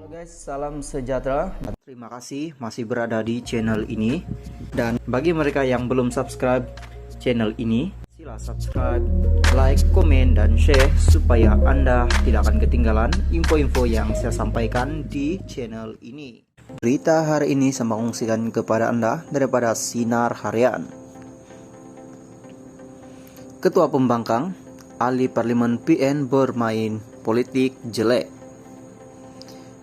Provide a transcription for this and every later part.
Halo guys, salam sejahtera. Terima kasih masih berada di channel ini. Dan bagi mereka yang belum subscribe channel ini, sila subscribe, like, komen, dan share supaya Anda tidak akan ketinggalan info-info yang saya sampaikan di channel ini. Berita hari ini saya kongsikan kepada Anda daripada Sinar Harian. Ketua Pembangkang, ahli Parlemen PN bermain politik jelek.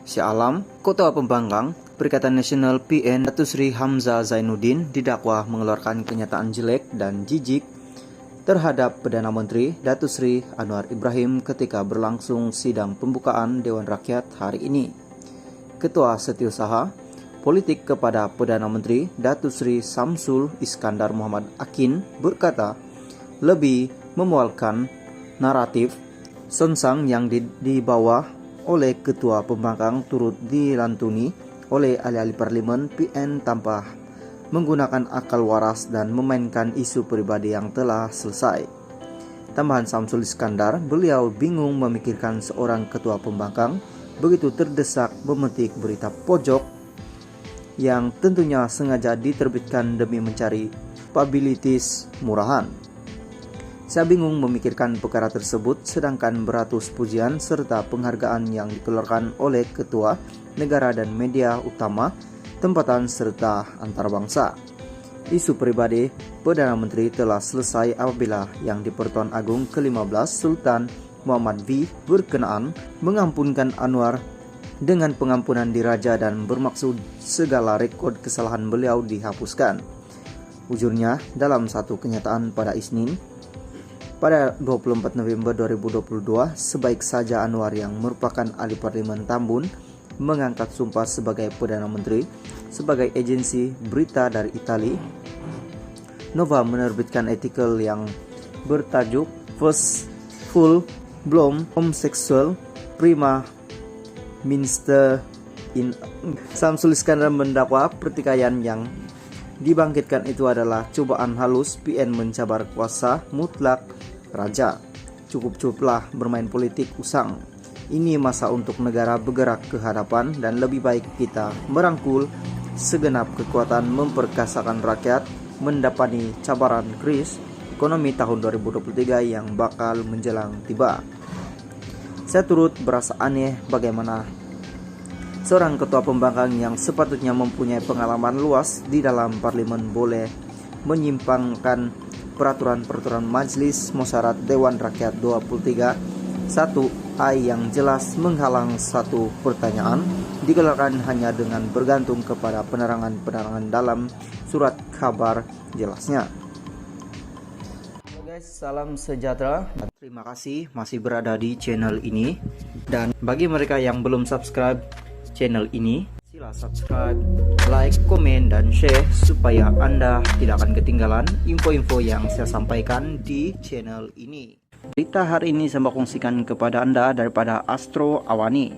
Syah Alam, Ketua Pembangkang Perikatan Nasional PN Datuk Seri Hamzah Zainuddin didakwa mengeluarkan kenyataan jelek dan jijik terhadap Perdana Menteri Datuk Seri Anwar Ibrahim ketika berlangsung sidang pembukaan Dewan Rakyat hari ini. Ketua Setiausaha Politik kepada Perdana Menteri Datuk Seri Samsul Iskandar Muhammad Akin berkata, lebih memualkan naratif sonsang yang dibawa oleh Ketua Pembangkang turut dilantuni oleh ahli-ahli Parlimen PN tanpa menggunakan akal waras dan memainkan isu pribadi yang telah selesai. Tambahan Samsul Iskandar, beliau bingung memikirkan seorang Ketua Pembangkang begitu terdesak memetik berita pojok yang tentunya sengaja diterbitkan demi mencari publisitas murahan. Saya bingung memikirkan perkara tersebut, sedangkan beratus pujian serta penghargaan yang dikeluarkan oleh ketua negara dan media utama tempatan serta antarbangsa. Isu pribadi Perdana Menteri telah selesai apabila yang di Pertuan Agung ke-15 Sultan Muhammad V berkenaan mengampunkan Anwar dengan pengampunan diraja dan bermaksud segala rekod kesalahan beliau dihapuskan. Ujurnya dalam satu kenyataan pada Isnin, pada 24 November 2022, sebaik saja Anwar yang merupakan ahli Parlemen Tambun mengangkat sumpah sebagai Perdana Menteri, sebagai agensi berita dari Italia, Nova menerbitkan artikel yang bertajuk First Full Blown Homosexual Prima Minister in Samsul Iskandar mendakwa pertikaian yang dibangkitkan itu adalah cobaan halus PN mencabar kuasa mutlak raja. Cukup-cukuplah bermain politik usang. Ini masa untuk negara bergerak ke hadapan dan lebih baik kita merangkul segenap kekuatan memperkasakan rakyat mendapati cabaran krisis ekonomi tahun 2023 yang bakal menjelang tiba. Saya turut berasa aneh bagaimana seorang ketua pembangkang yang sepatutnya mempunyai pengalaman luas di dalam parlemen boleh menyimpangkan peraturan-peraturan Majelis Musyawarah Dewan Rakyat 23 1A yang jelas menghalang satu pertanyaan dikeluarkan hanya dengan bergantung kepada penerangan-penerangan dalam surat kabar jelasnya. Halo guys, salam sejahtera. Terima kasih masih berada di channel ini. Dan bagi mereka yang belum subscribe channel ini, sila subscribe, like, komen, dan share supaya Anda tidak akan ketinggalan info-info yang saya sampaikan di channel ini. Berita hari ini saya kongsikan kepada Anda daripada Astro Awani.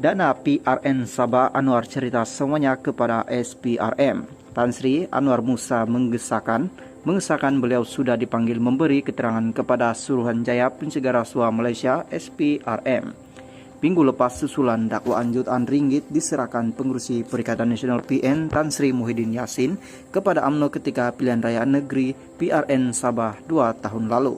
Dana PRN Sabah Anwar cerita semuanya kepada SPRM. Tan Sri Anwar Musa mengesahkan beliau sudah dipanggil memberi keterangan kepada Suruhanjaya Pencegah Rasuah Malaysia SPRM. Minggu lepas susulan dakwaan jutaan ringgit diserahkan pengurusi Perikatan Nasional PN Tan Sri Muhyiddin Yassin kepada UMNO ketika pilihan raya negeri PRN Sabah 2 tahun lalu.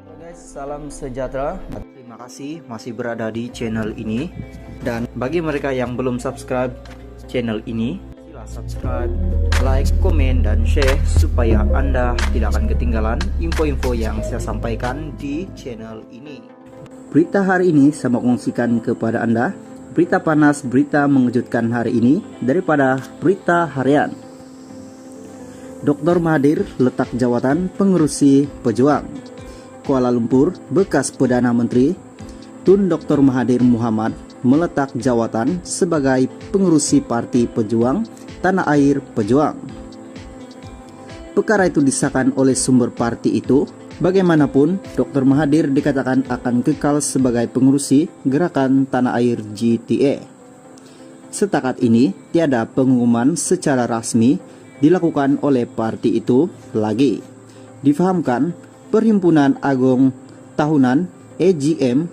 Halo guys, salam sejahtera. Terima kasih masih berada di channel ini. Dan bagi mereka yang belum subscribe channel ini, subscribe, like, komen, dan share supaya Anda tidak akan ketinggalan info-info yang saya sampaikan di channel ini. Berita hari ini saya kongsikan kepada Anda berita panas, berita mengejutkan hari ini daripada Berita Harian. Dr. Mahathir letak jawatan pengurusi pejuang. Kuala Lumpur, bekas Perdana Menteri Tun Dr. Mahathir Mohamad meletak jawatan sebagai pengurusi Parti Pejuang Tanah Air Pejuang. Perkara itu disahkan oleh sumber parti itu. Bagaimanapun, Dr. Mahathir dikatakan akan kekal sebagai pengurusi Gerakan Tanah Air GTA. Setakat ini, tiada pengumuman secara rasmi dilakukan oleh parti itu lagi. Difahamkan, Perhimpunan Agung Tahunan EGM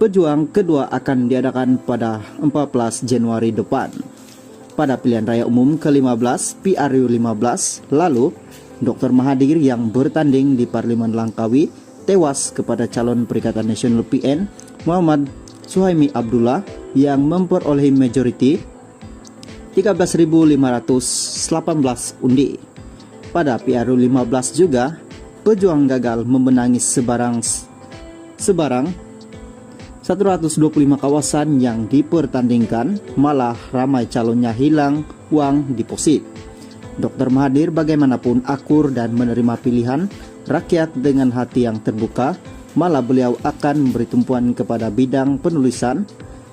Pejuang kedua akan diadakan pada 14 Januari depan. Pada pilihan raya umum ke-15 PRU 15 lalu, Dr. Mahathir yang bertanding di Parlimen Langkawi tewas kepada calon Perikatan Nasional PN Muhammad Suhaimi Abdullah yang memperoleh majority 13.518 undi. Pada PRU 15 juga, pejuang gagal memenangi sebarang 125 kawasan yang dipertandingkan, malah ramai calonnya hilang uang deposit. Dr. Mahathir bagaimanapun akur dan menerima pilihan rakyat dengan hati yang terbuka, malah beliau akan memberi tumpuan kepada bidang penulisan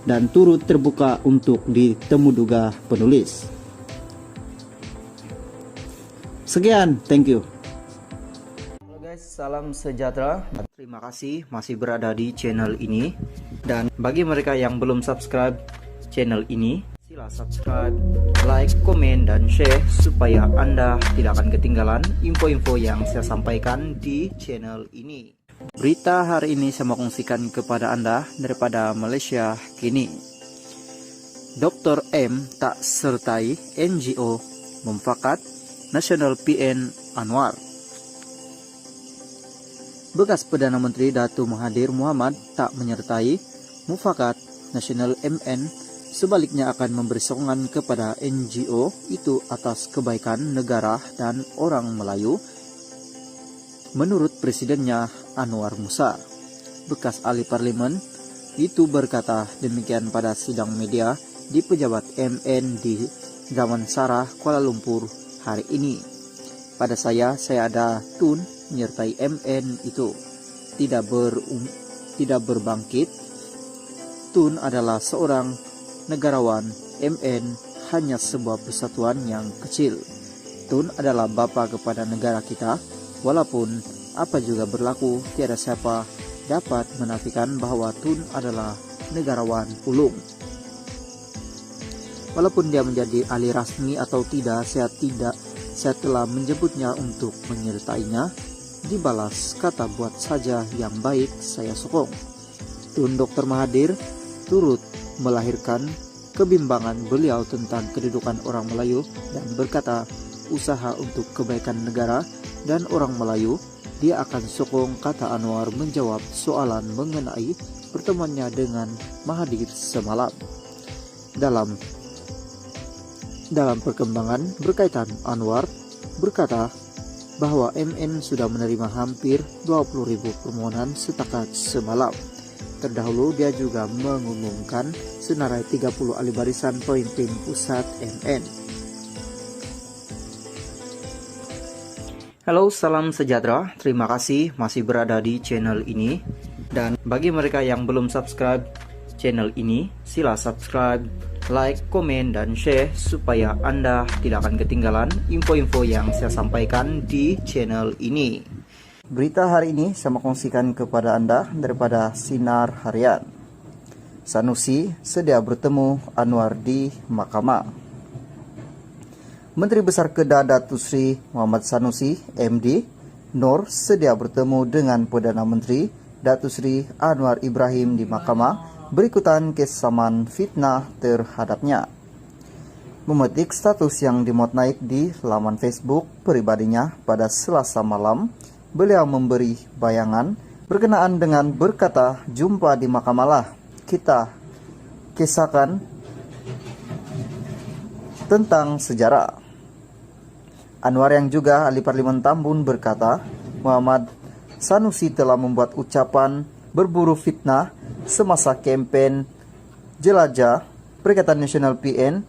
dan turut terbuka untuk ditemuduga penulis. Sekian, thank you. Halo guys, salam sejahtera. Terima kasih masih berada di channel ini. Dan bagi mereka yang belum subscribe channel ini, sila subscribe, like, komen, dan share supaya Anda tidak akan ketinggalan info-info yang saya sampaikan di channel ini. Berita hari ini saya mau kongsikan kepada Anda daripada Malaysia kini. Dr. M tak sertai NGO memfakat Nasional PN Anwar. Bekas Perdana Menteri Datuk Mahathir Mohamad tak menyertai mufakat Nasional MN, sebaliknya akan memberi sokongan kepada NGO itu atas kebaikan negara dan orang Melayu. Menurut Presidennya Anwar Musa, bekas ahli parlimen itu berkata demikian pada sidang media di pejabat MN di Damansara, Kuala Lumpur hari ini. Pada saya ada Tun menyertai MN itu tidak berbangkit. Tun adalah seorang negarawan, MN hanya sebuah persatuan yang kecil. Tun adalah bapa kepada negara kita. Walaupun apa juga berlaku, tiada siapa dapat menafikan bahwa Tun adalah negarawan ulung. Walaupun dia menjadi ahli rasmi atau tidak, saya telah menjemputnya untuk menyertainya. Dibalas kata buat saja yang baik, saya sokong. Tun Dr. Mahathir turut melahirkan kebimbangan beliau tentang kedudukan orang Melayu dan berkata usaha untuk kebaikan negara dan orang Melayu dia akan sokong, kata Anwar menjawab soalan mengenai pertemuannya dengan Mahathir semalam. Dalam perkembangan berkaitan, Anwar berkata bahwa MN sudah menerima hampir 20.000 permohonan setakat semalam. Terdahulu dia juga mengumumkan senarai 30 ahli barisan pemimpin pusat MN. Halo, salam sejahtera. Terima kasih masih berada di channel ini. Dan bagi mereka yang belum subscribe channel ini, sila subscribe, like, komen, dan share supaya Anda tidak akan ketinggalan info-info yang saya sampaikan di channel ini. Berita hari ini saya mau kongsikan kepada Anda daripada Sinar Harian. Sanusi sedia bertemu Anwar di Mahkamah. Menteri Besar Kedah Datuk Seri Muhammad Sanusi MD Nor sedia bertemu dengan Perdana Menteri Datuk Seri Anwar Ibrahim di Mahkamah berikutan kesamaan fitnah terhadapnya. Memetik status yang dimuat naik di laman Facebook pribadinya pada Selasa malam, beliau memberi bayangan berkenaan dengan berkata, jumpa di mahkamah lah, kita kisahkan tentang sejarah. Anwar yang juga ahli parlimen Tambun berkata, Muhammad Sanusi telah membuat ucapan berburu fitnah semasa kempen jelajah Perikatan Nasional PN